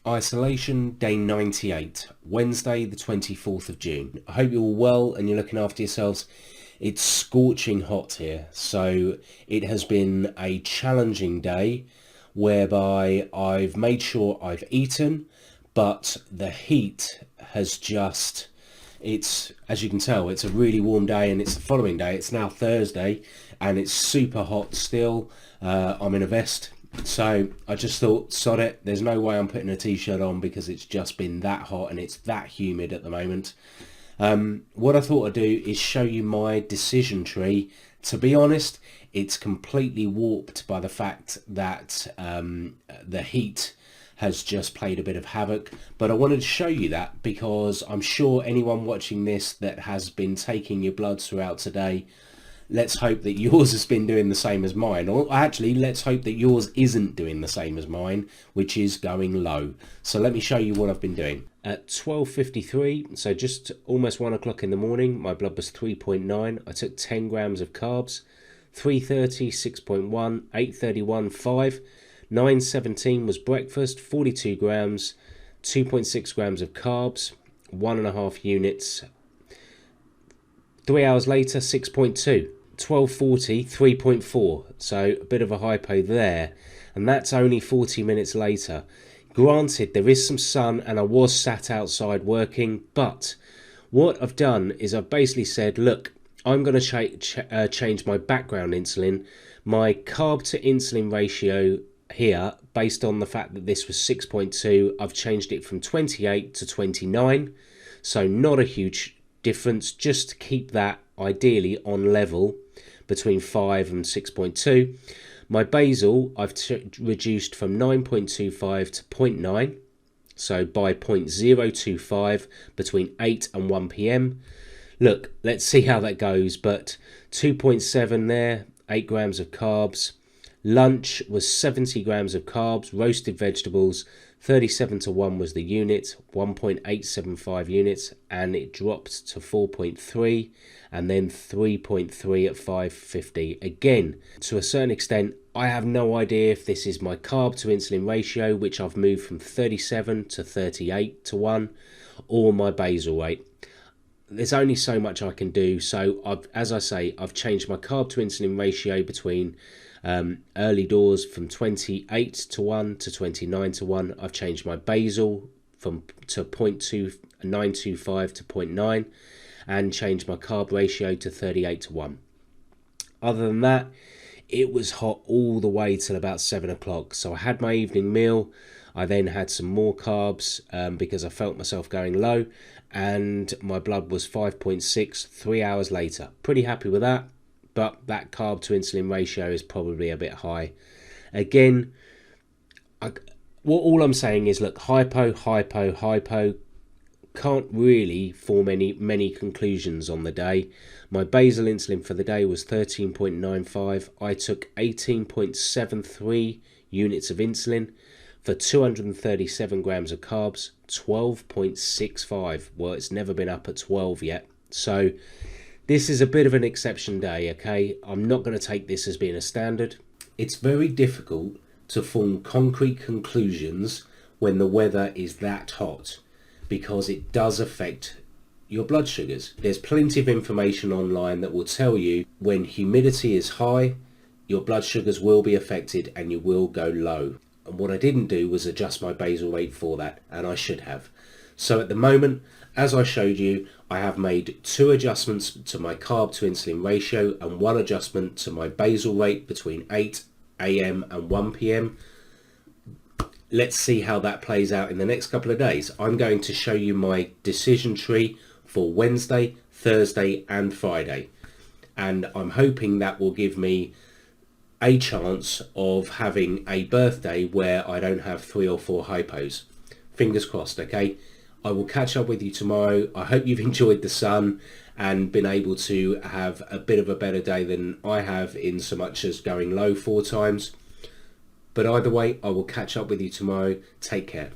Isolation day 98, Wednesday the 24th of June. I hope you're all well and you're looking after yourselves. It's scorching hot here, so it has been a challenging day whereby I've made sure I've eaten, but the heat has just, it's, as you can tell, it's a really warm day and it's the following day. It's now Thursday and it's super hot still. I'm in a vest. So I just thought, sod it, there's no way I'm putting a t-shirt on because it's just been that hot and it's that humid at the moment. What I thought I'd do is show you my decision tree. To be honest, it's completely warped by the fact that the heat has just played a bit of havoc, but I wanted to show you that because I'm sure anyone watching this that has been taking your bloods throughout today, let's hope that yours has been doing the same as mine, or actually let's hope that yours isn't doing the same as mine, which is going low. So let me show you what I've been doing. At 12:53, so just almost 1 o'clock in the morning, my blood was 3.9. I took 10 grams of carbs. 3:30, 6.1, 8:31, 5, 9:17 was breakfast, 42 grams, 2.6 grams of carbs, 1.5 units. 3 hours later, 6.2. 12:40, 3.4. So a bit of a hypo there. And that's only 40 minutes later. Granted, there is some sun and I was sat outside working, but what I've done is I've basically said, look, I'm going to change my background insulin. My carb to insulin ratio here, based on the fact that this was 6.2, I've changed it from 28 to 29. So not a huge difference, just to keep that ideally on level between 5 and 6.2. My basal I've reduced from 9.25 to 0.9, so by 0.025 between 8 and 1 p.m. Look, let's see how that goes, but 2.7 there, 8 grams of carbs. Lunch was 70 grams of carbs, roasted vegetables, 37 to 1 was the unit, 1.875 units, and it dropped to 4.3 and then 3.3 at 5:50. Again, to a certain extent, I have no idea if this is my carb to insulin ratio, which I've moved from 37 to 38 to 1, or my basal rate. There's only so much I can do, so as I say, I've changed my carb to insulin ratio between early doors from 28 to 1 to 29 to 1. I've changed my basal to 0.2925 to 0.9 and changed my carb ratio to 38 to 1. Other than that, it was hot all the way till about 7 o'clock. So I had my evening meal. I then had some more carbs because I felt myself going low, and my blood was 5.6 3 hours later. Pretty happy with that. But that carb to insulin ratio is probably a bit high. Again, all I'm saying is, look, hypo. Can't really form many conclusions on the day. My basal insulin for the day was 13.95. I took 18.73 units of insulin for 237 grams of carbs, 12.65. Well, it's never been up at 12 yet. So this is a bit of an exception day, okay? I'm not going to take this as being a standard. It's very difficult to form concrete conclusions when the weather is that hot, because it does affect your blood sugars. There's plenty of information online that will tell you when humidity is high, your blood sugars will be affected and you will go low. And what I didn't do was adjust my basal rate for that, and I should have. So at the moment, as I showed you, I have made 2 adjustments to my carb to insulin ratio and 1 adjustment to my basal rate between 8 a.m. and 1 p.m. Let's see how that plays out in the next couple of days. I'm going to show you my decision tree for Wednesday, Thursday and Friday. And I'm hoping that will give me a chance of having a birthday where I don't have 3 or 4 hypos. Fingers crossed, okay? I will catch up with you tomorrow. I hope you've enjoyed the sun and been able to have a bit of a better day than I have, in so much as going low 4 times. But either way, I will catch up with you tomorrow. Take care.